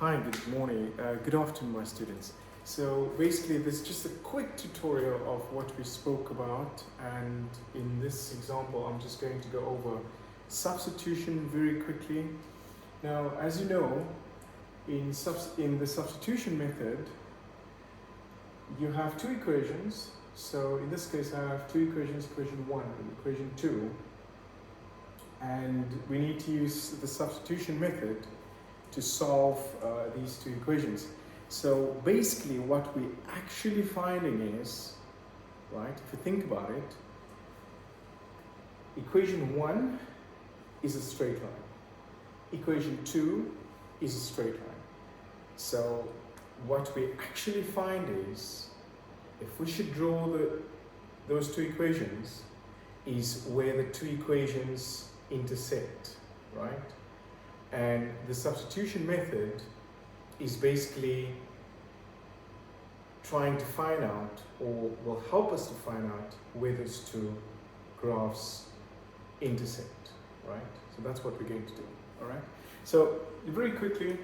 Hi, good morning, good afternoon, my students. So basically, this is just a quick tutorial of what we spoke about, and in this example, I'm just going to go over substitution very quickly. Now, as you know, in the substitution method, you have two equations. So in this case, I have two equations, equation 1 and equation 2, and we need to use the substitution method to solve these two equations. So basically what we're actually finding is, right, if you think about it, equation 1 is a straight line. Equation 2 is a straight line. So what we actually find is, if we should draw those two equations, is where the two equations intersect, right? And the substitution method is basically trying to find out, or will help us to find out, where those two graphs intersect, right? So that's what we're going to do, all right? So very quickly,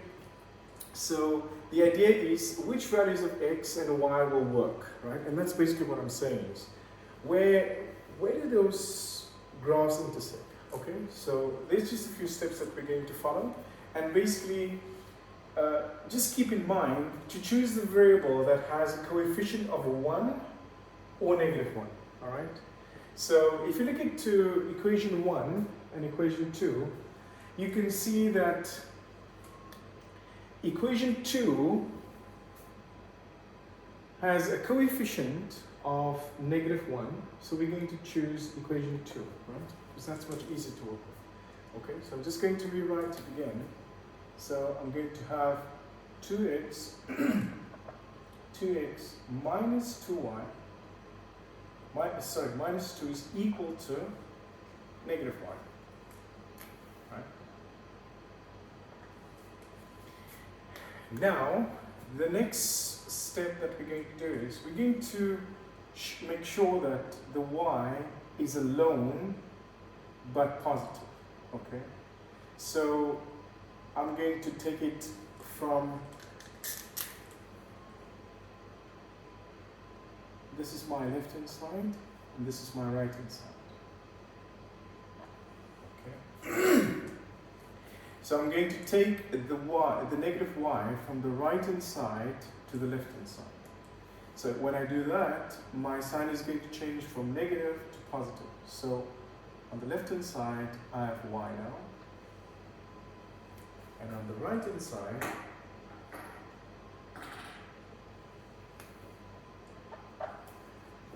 so the idea is which values of x and y will work, right? And that's basically what I'm saying is, where do those graphs intersect? Okay, so there's just a few steps that we're going to follow, and basically just keep in mind to choose the variable that has a coefficient of 1 or negative 1, all right? So if you look into equation 1 and equation 2, you can see that equation 2 has a coefficient of negative 1, so we're going to choose equation 2, right? Because that's much easier to work with. Okay, so I'm just going to rewrite it again. So I'm going to have 2x, 2x minus 2y, minus 2 is equal to negative y, right? Now, the next step that we're going to do is, we're going to make sure that the y is alone but positive, okay? So I'm going to take it from, this is my left hand side and this is my right hand side, okay? So I'm going to take the negative y from the right hand side to the left hand side. So when I do that, my sign is going to change from negative to positive. So on the left hand side, I have y now. And on the right hand side,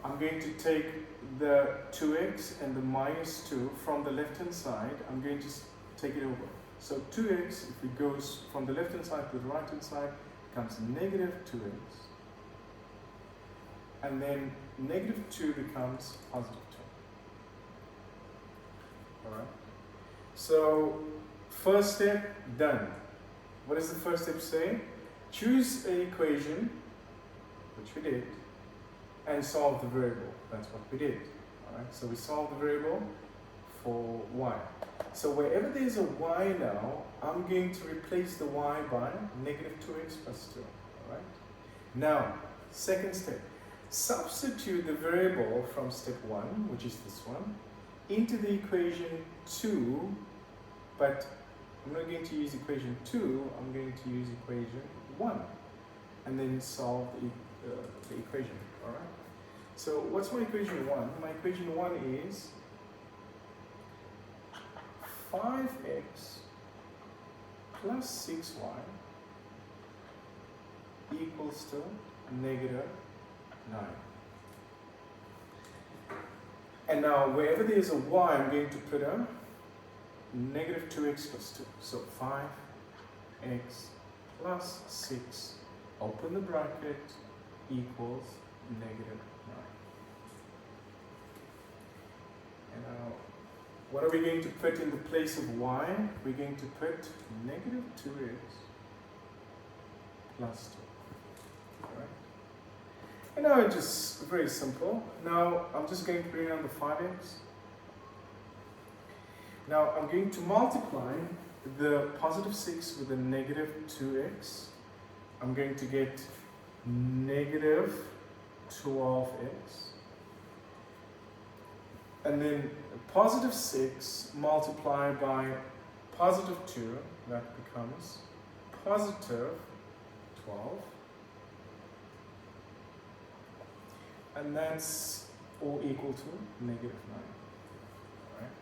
I'm going to take the 2x and the minus 2 from the left hand side. I'm going to take it over. So 2x, if it goes from the left hand side to the right hand side, becomes negative 2x. And then negative 2 becomes positive 2. Alright? So first step, done. What does the first step say? Choose an equation, which we did, and solve the variable. That's what we did. Alright? So we solved the variable for y. So wherever there's a y now, I'm going to replace the y by negative 2x plus 2. Alright? Now, second step. Substitute the variable from step 1, which is this one, into the equation 2, but I'm not going to use equation 2, I'm going to use equation 1, and then solve the equation, all right? So what's my equation 1? My equation 1 is 5x plus 6y equals to negative 9. And now wherever there's a y, I'm going to put a negative 2x plus 2. So 5x plus 6, open the bracket, equals negative 9. And now, what are we going to put in the place of y? We're going to put negative 2x plus 2. All right? And now it's just very simple. Now I'm just going to bring down the 5x. Now I'm going to multiply the positive 6 with the negative 2x, I'm going to get negative 12x. And then positive 6 multiplied by positive 2, that becomes positive 12. And that's all equal to negative 9. All right.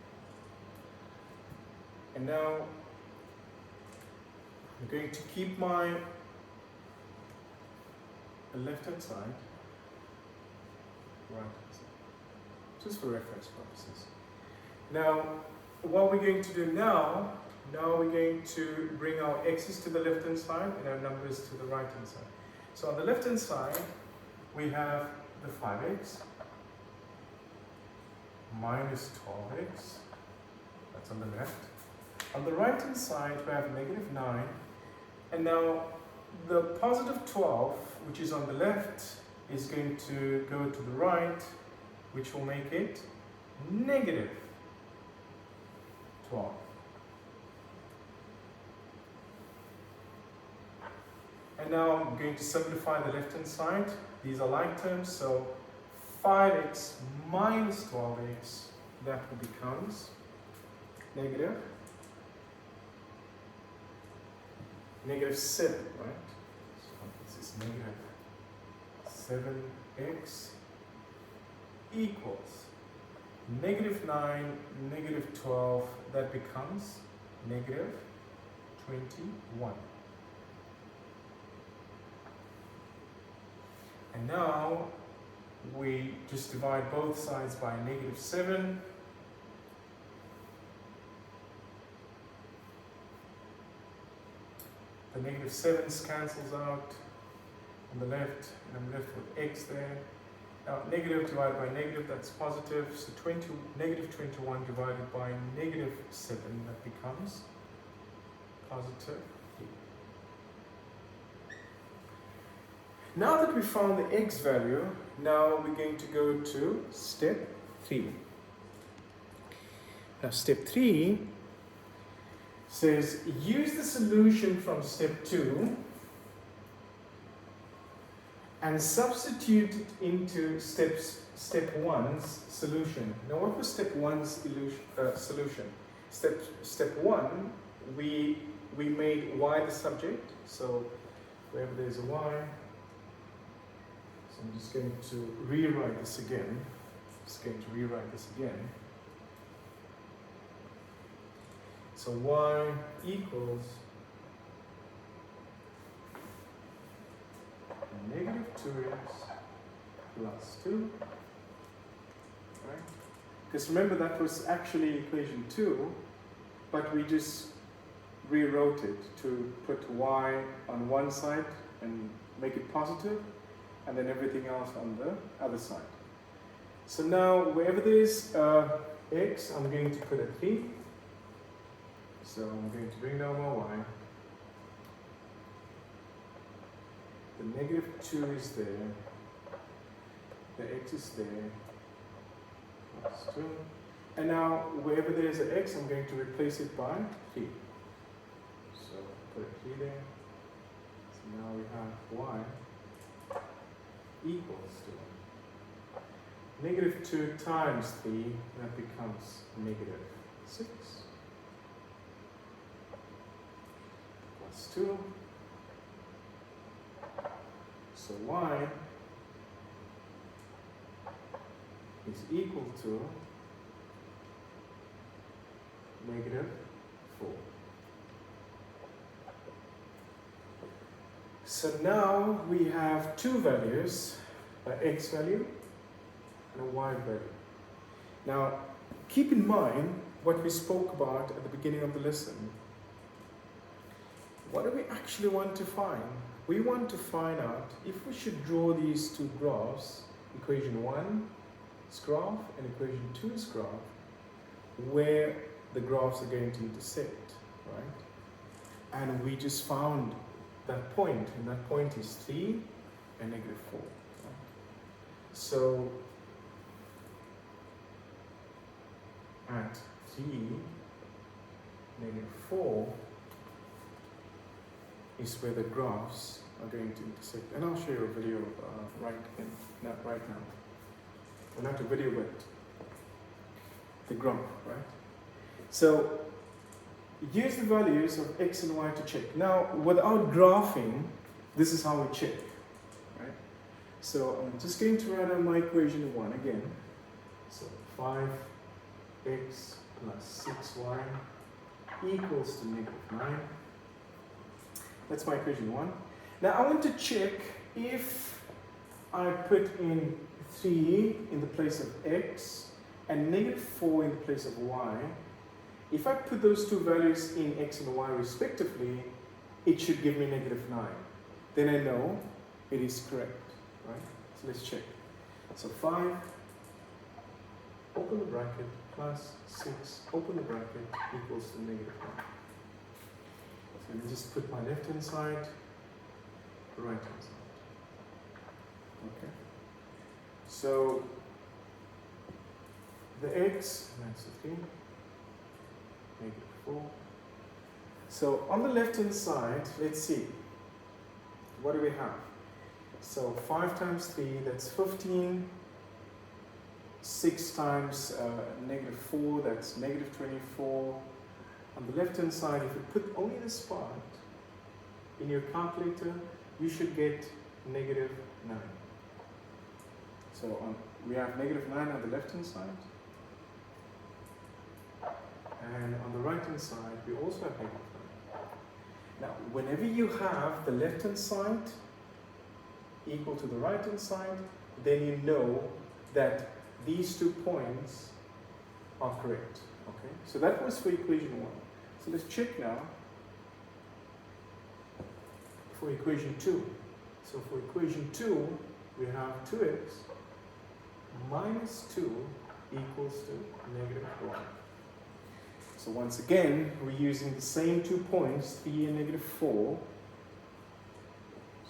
And now I'm going to keep my left-hand side, right-hand side, just for reference purposes. Now, what we're going to do now we're going to bring our x's to the left-hand side and our numbers to the right-hand side. So on the left-hand side, we have the 5x minus 12x, that's on the left. On the right-hand side, we have negative 9, and now the positive 12, which is on the left, is going to go to the right, which will make it negative 12. And now I'm going to simplify the left-hand side. These are like terms, so 5x minus 12x, that becomes negative 7, right? So this is negative 7x equals negative 9, negative 12, that becomes negative 21. And now we just divide both sides by negative 7. The negative 7's cancels out on the left, and I'm left with x there. Now, negative divided by negative, that's positive. So negative 21 divided by negative 7, that becomes positive 8. Now that we found the x value, now we're going to go to step 3. Now, step 3 says use the solution from step 2 and substitute it into step 1's solution. Now, what was step 1's solution? Step 1, we made y the subject, so wherever there's a y, so I'm just going to rewrite this again. So y equals negative 2x plus 2, right? Because remember, that was actually equation 2, but we just rewrote it to put y on one side and make it positive, and then everything else on the other side. So now, wherever there's x, I'm going to put a 3. So I'm going to bring down my y. The negative 2 is there. The x is there. Plus 2. And now, wherever there's an x, I'm going to replace it by 3. So put a 3 there. So now we have y equals to negative 2 times 3, that becomes negative 6. Plus 2. So y is equal to negative 4. So now we have two values, an x value and a y value. Now, keep in mind what we spoke about at the beginning of the lesson. What do we actually want to find? We want to find out if we should draw these two graphs, equation 1's graph and equation 2's graph, where the graphs are going to intersect, right? And we just found that point, and that point is 3 and negative 4. Right? So at 3, -4 is where the graphs are going to intersect. And I'll show you a video right now. Well, not a video, but the graph, right? So use the values of x and y to check. Now, without graphing, this is how we check, right? So I'm just going to write out my equation 1 again. So 5x plus 6y equals to -9. That's my equation 1. Now I want to check if I put in 3 in the place of x and -4 in the place of y. If I put those two values in x and y respectively, it should give me -9. Then I know it is correct, right? So let's check. So 5, open the bracket, plus 6, open the bracket, equals to -9. So let me just put my left hand side, right hand side. Okay. So the x, that's the 3, -4. So on the left hand side, let's see. What do we have? So 5 times 3, that's 15. 6 times -4, that's -24. On the left hand side, if you put only this part in your calculator, you should get -9. So we have -9 on the left hand side. And on the right hand side, we also have -9. Now, whenever you have the left hand side equal to the right hand side, then you know that these 2 points are correct. Okay, so that was for equation 1. So let's check now for equation 2. So for equation 2, we have 2x minus 2 equals to -1. So once again, we're using the same 2 points, 3 and -4.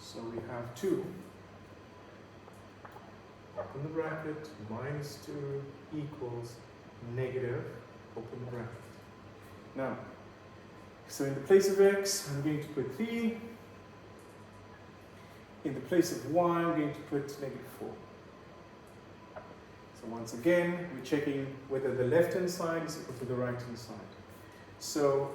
So we have 2. Open the bracket, minus 2 equals negative, open the bracket. Now, so in the place of x, I'm going to put 3. In the place of y, I'm going to put -4. So once again, we're checking whether the left-hand side is equal to the right-hand side. So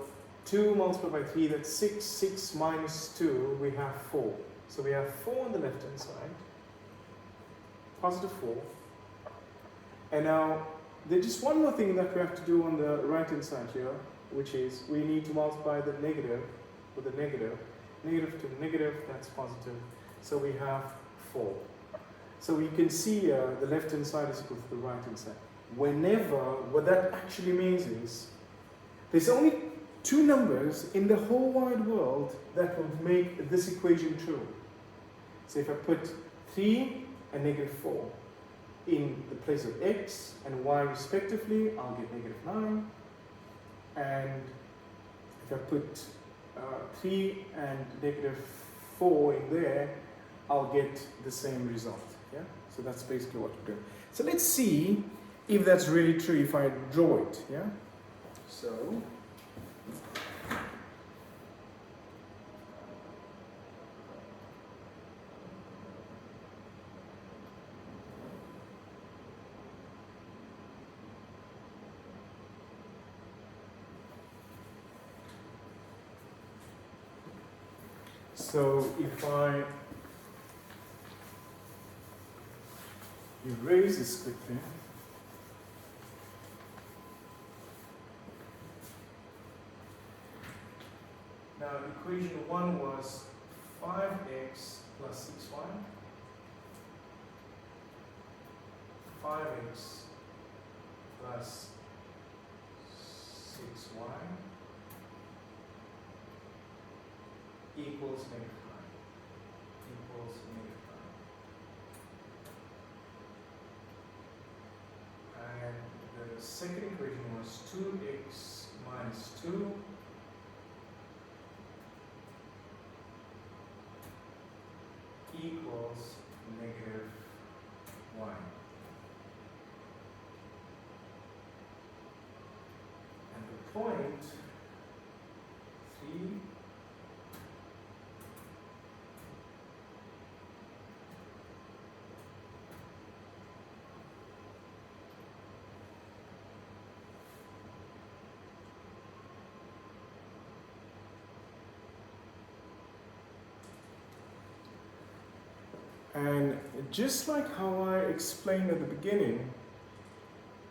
2 multiplied by 3, that's 6. 6 minus 2, we have 4. So we have 4 on the left-hand side. +4. And now, there's just one more thing that we have to do on the right-hand side here, which is we need to multiply the negative with the negative. Negative to negative, that's positive. So we have 4. So you can see the left-hand side is equal to the right-hand side. Whenever, what that actually means is, there's only 2 numbers in the whole wide world that will make this equation true. So if I put 3 and -4 in the place of x and y respectively, I'll get -9. And if I put 3 and -4 in there, I'll get the same result. Yeah? So that's basically what we're doing. So let's see if that's really true if I draw it. Yeah? So if I erase this quickly. Now equation 1 was 5x plus 6y. 5x plus 6y equals -9. Equals -9. And the second equation was 2x minus 2 equals -1. And the point And just like how I explained at the beginning,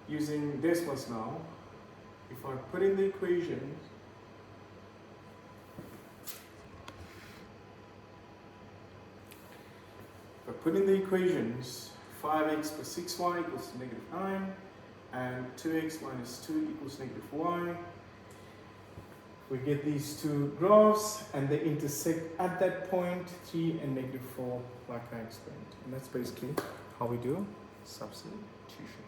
using decimals now, if I put in the equations, if I put in the equations, 5x plus 6y equals negative 9, and 2x minus 2 equals negative y, we get these two graphs and they intersect at that point, 3 and negative 4, like I explained. And that's basically how we do substitution.